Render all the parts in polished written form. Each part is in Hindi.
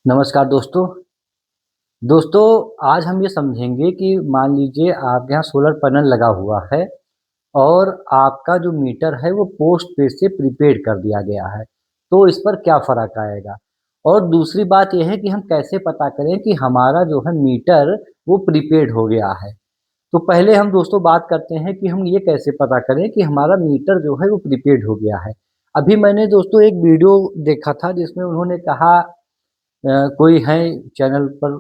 नमस्कार दोस्तों। दोस्तों, आज हम ये समझेंगे कि मान लीजिए आपके यहाँ सोलर पैनल लगा हुआ है और आपका जो मीटर है वो पोस्ट पेड से प्रीपेड कर दिया गया है। तो इस पर क्या फ़र्क आएगा? और दूसरी बात ये है कि हम कैसे पता करें कि हमारा जो है मीटर वो प्रीपेड हो गया है। तो पहले हम दोस्तों बात करते हैं कि हम ये कैसे पता करें कि हमारा मीटर जो है वो प्रीपेड हो गया है। अभी मैंने दोस्तों एक वीडियो देखा था जिसमें उन्होंने कहा कोई है चैनल पर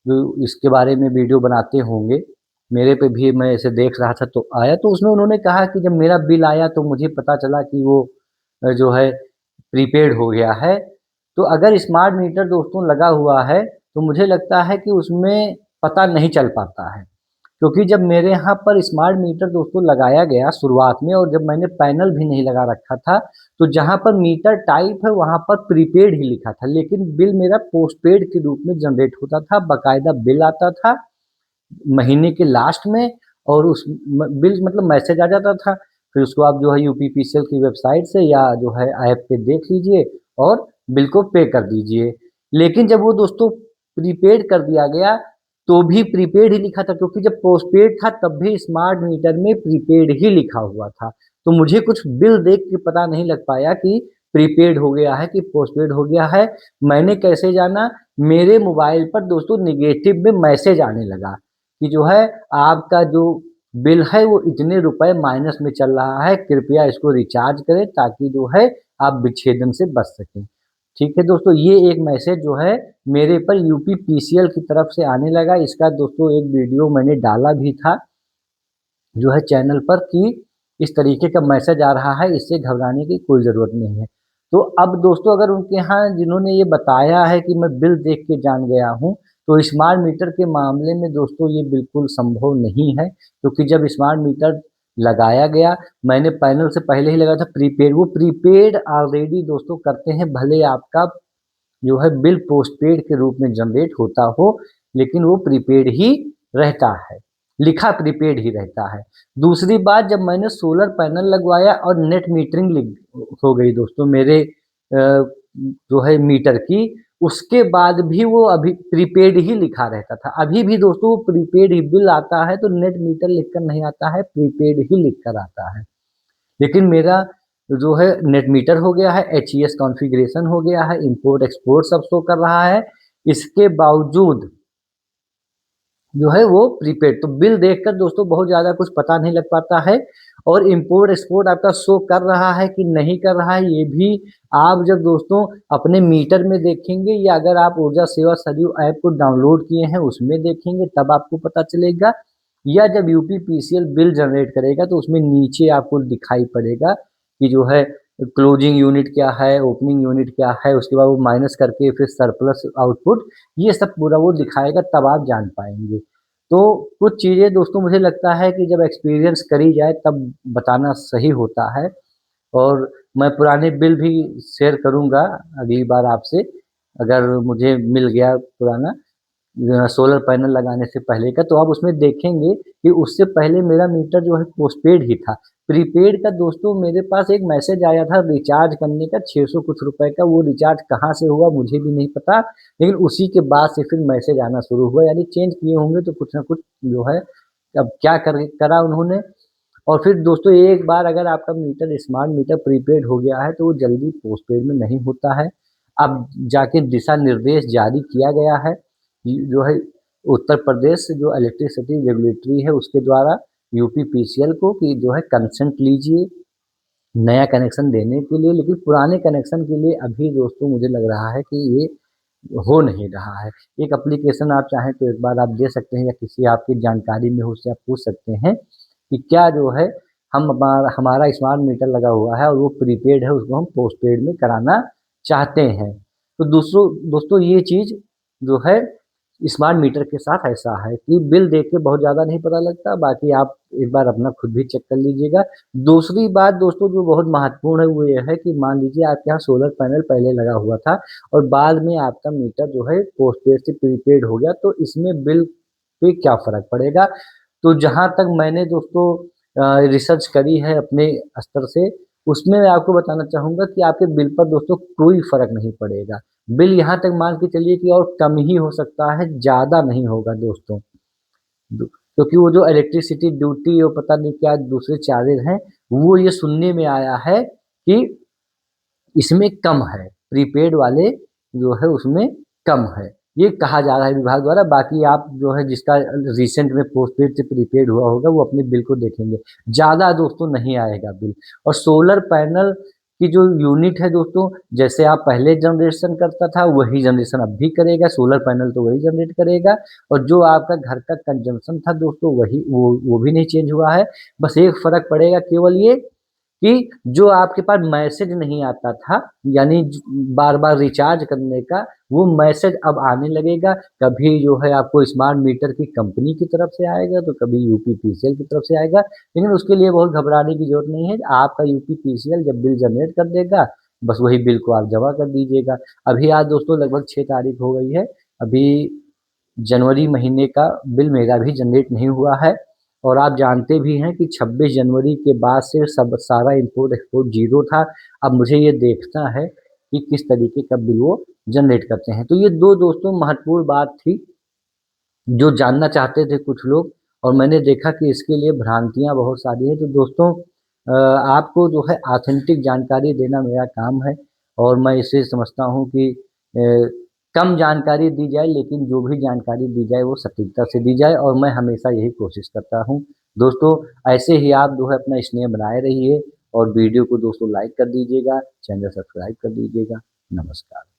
जो इसके बारे में वीडियो बनाते होंगे, मेरे पे भी मैं इसे देख रहा था तो आया, तो उसमें उन्होंने कहा कि जब मेरा बिल आया तो मुझे पता चला कि वो जो है प्रीपेड हो गया है। तो अगर स्मार्ट मीटर दोस्तों लगा हुआ है, तो मुझे लगता है कि उसमें पता नहीं चल पाता है। क्योंकि जब मेरे यहाँ पर स्मार्ट मीटर दोस्तों लगाया गया शुरुआत में और जब मैंने पैनल भी नहीं लगा रखा था, तो जहाँ पर मीटर टाइप है वहाँ पर प्रीपेड ही लिखा था, लेकिन बिल मेरा पोस्टपेड के रूप में जनरेट होता था, बाकायदा बिल आता था महीने के लास्ट में। और उस बिल मतलब मैसेज आ जाता था। फिर उसको आप जो है यूपीपीसीएल की वेबसाइट से या जो है ऐप पे देख लीजिए और बिल को पे कर दीजिए। लेकिन जब वो दोस्तों प्रीपेड कर दिया गया, तो भी प्रीपेड ही लिखा था, क्योंकि जब पोस्टपेड था तब भी स्मार्ट मीटर में प्रीपेड ही लिखा हुआ था। तो मुझे कुछ बिल देख के पता नहीं लग पाया कि प्रीपेड हो गया है कि पोस्टपेड हो गया है। मैंने कैसे जाना? मेरे मोबाइल पर दोस्तों नेगेटिव में मैसेज आने लगा कि जो है आपका जो बिल है वो इतने रुपए माइनस में चल रहा है, कृपया इसको रिचार्ज करें ताकि जो है आप विच्छेदन से बच सकें। ठीक है दोस्तों, ये एक मैसेज जो है मेरे पर यूपीपीसीएल की तरफ से आने लगा। इसका दोस्तों एक वीडियो मैंने डाला भी था जो है चैनल पर कि इस तरीके का मैसेज आ रहा है, इससे घबराने की कोई ज़रूरत नहीं है। तो अब दोस्तों अगर उनके यहाँ जिन्होंने ये बताया है कि मैं बिल देख के जान गया हूँ, तो स्मार्ट मीटर के मामले में दोस्तों ये बिल्कुल संभव नहीं है, क्योंकि जब स्मार्ट मीटर लगाया गया, मैंने पैनल से पहले ही लगाया था प्रीपेड। वो प्रीपेड ऑलरेडी दोस्तों करते हैं, भले आपका जो है बिल पोस्टपेड के रूप में जनरेट होता हो, लेकिन वो प्रीपेड ही रहता है, लिखा प्रीपेड ही रहता है। दूसरी बात, जब मैंने सोलर पैनल लगवाया और नेट मीटरिंग हो गई दोस्तों मेरे जो है मीटर की, उसके बाद भी वो अभी प्रीपेड ही लिखा रहता था। अभी भी दोस्तों वो प्रीपेड ही बिल आता है तो नेट मीटर लिखकर नहीं आता है, प्रीपेड ही लिखकर आता है। लेकिन मेरा जो है नेट मीटर हो गया है, एचईएस कॉन्फ़िगरेशन हो गया है, इंपोर्ट एक्सपोर्ट सब शो कर रहा है। इसके बावजूद जो है वो प्रीपेड, तो बिल देखकर दोस्तों बहुत ज़्यादा कुछ पता नहीं लग पाता है। और इंपोर्ट एक्सपोर्ट आपका शो कर रहा है कि नहीं कर रहा है, ये भी आप जब दोस्तों अपने मीटर में देखेंगे या अगर आप ऊर्जा सेवा सरयू ऐप को डाउनलोड किए हैं उसमें देखेंगे तब आपको पता चलेगा। या जब यूपीपीसीएल बिल जनरेट करेगा तो उसमें नीचे आपको दिखाई पड़ेगा कि जो है क्लोजिंग यूनिट क्या है, ओपनिंग यूनिट क्या है, उसके बाद वो माइनस करके फिर सरप्लस आउटपुट, ये सब पूरा वो दिखाएगा, तब आप जान पाएंगे। तो कुछ चीज़ें दोस्तों मुझे लगता है कि जब एक्सपीरियंस करी जाए तब बताना सही होता है। और मैं पुराने बिल भी शेयर करूंगा अगली बार आपसे, अगर मुझे मिल गया पुराना सोलर पैनल लगाने से पहले का, तो आप उसमें देखेंगे कि उससे पहले मेरा मीटर जो है पोस्टपेड ही था। प्रीपेड का दोस्तों मेरे पास एक मैसेज आया था रिचार्ज करने का 600 कुछ रुपए का, वो रिचार्ज कहाँ से हुआ मुझे भी नहीं पता, लेकिन उसी के बाद से फिर मैसेज आना शुरू हुआ। यानी चेंज किए होंगे तो कुछ ना कुछ जो है, अब क्या करा उन्होंने। और फिर दोस्तों एक बार अगर आपका मीटर स्मार्ट मीटर प्रीपेड हो गया है तो वो जल्दी पोस्टपेड में नहीं होता है। अब जाके दिशा निर्देश जारी किया गया है जो है उत्तर प्रदेश जो इलेक्ट्रिसिटी रेगुलेटरी है उसके द्वारा यूपीपीसीएल को, कि जो है कंसेंट लीजिए नया कनेक्शन देने के लिए। लेकिन पुराने कनेक्शन के लिए अभी दोस्तों मुझे लग रहा है कि ये हो नहीं रहा है। एक एप्लीकेशन आप चाहें तो एक बार आप दे सकते हैं या किसी आपकी जानकारी में हो उससे आप पूछ सकते हैं कि क्या जो है हम हमारा स्मार्ट मीटर लगा हुआ है और वो प्रीपेड है, उसको हम पोस्टपेड में कराना चाहते हैं। तो दोस्तों दोस्तों ये चीज़ जो है स्मार्ट मीटर के साथ ऐसा है कि बिल देख के बहुत ज़्यादा नहीं पता लगता, बाकी आप एक बार अपना खुद भी चेक कर लीजिएगा। दूसरी बात दोस्तों जो बहुत महत्वपूर्ण है वो ये है कि मान लीजिए आपके यहाँ सोलर पैनल पहले लगा हुआ था और बाद में आपका मीटर जो है पोस्टपेड से प्रीपेड हो गया, तो इसमें बिल पे क्या फ़र्क पड़ेगा? तो जहाँ तक मैंने दोस्तों रिसर्च करी है अपने स्तर से, उसमें मैं आपको बताना चाहूँगा कि आपके बिल पर दोस्तों कोई फ़र्क नहीं पड़ेगा। बिल यहाँ तक मान के चलिए कि और कम ही हो सकता है, ज़्यादा नहीं होगा दोस्तों। क्योंकि वो जो इलेक्ट्रिसिटी ड्यूटी और पता नहीं क्या दूसरे चार्जेस हैं, वो ये सुनने में आया है कि इसमें कम है, प्रीपेड वाले जो है उसमें कम है, ये कहा जा रहा है विभाग द्वारा। बाकी आप जो है जिसका रिसेंट में पोस्टपेड से प्रीपेड हुआ होगा वो अपने बिल को देखेंगे, ज़्यादा दोस्तों नहीं आएगा बिल। और सोलर पैनल की जो यूनिट है दोस्तों, जैसे आप पहले जनरेशन करता था वही जनरेशन अब भी करेगा, सोलर पैनल तो वही जनरेट करेगा। और जो आपका घर का कंजम्पशन था दोस्तों वही वो भी नहीं चेंज हुआ है। बस एक फ़र्क पड़ेगा केवल ये कि जो आपके पास मैसेज नहीं आता था, यानी बार-बार रिचार्ज करने का, वो मैसेज अब आने लगेगा। कभी जो है आपको स्मार्ट मीटर की कंपनी की तरफ से आएगा, तो कभी यूपीपीसीएल की तरफ से आएगा। लेकिन उसके लिए बहुत घबराने की ज़रूरत नहीं है। आपका यूपीपीसीएल जब बिल जनरेट कर देगा, बस वही बिल को आप जमा कर दीजिएगा। अभी आज दोस्तों लगभग 6 तारीख हो गई है। अभी जनवरी महीने का बिल मेरा भी जनरेट नहीं हुआ है। और आप जानते भी हैं कि 26 जनवरी के बाद से सब सारा इम्पोर्ट एक्सपोर्ट ज़ीरो था। अब मुझे ये देखना है कि किस तरीके का बिल वो जनरेट करते हैं। तो ये 2 दोस्तों महत्वपूर्ण बात थी, जो जानना चाहते थे कुछ लोग, और मैंने देखा कि इसके लिए भ्रांतियाँ बहुत सारी हैं। तो दोस्तों आपको जो है ऑथेंटिक जानकारी देना मेरा काम है, और मैं इसे समझता हूँ कि कम जानकारी दी जाए, लेकिन जो भी जानकारी दी जाए वो सटीकता से दी जाए, और मैं हमेशा यही कोशिश करता हूँ। दोस्तों ऐसे ही आप जो है अपना स्नेह बनाए रहिए, और वीडियो को दोस्तों लाइक कर दीजिएगा, चैनल सब्सक्राइब कर दीजिएगा। नमस्कार।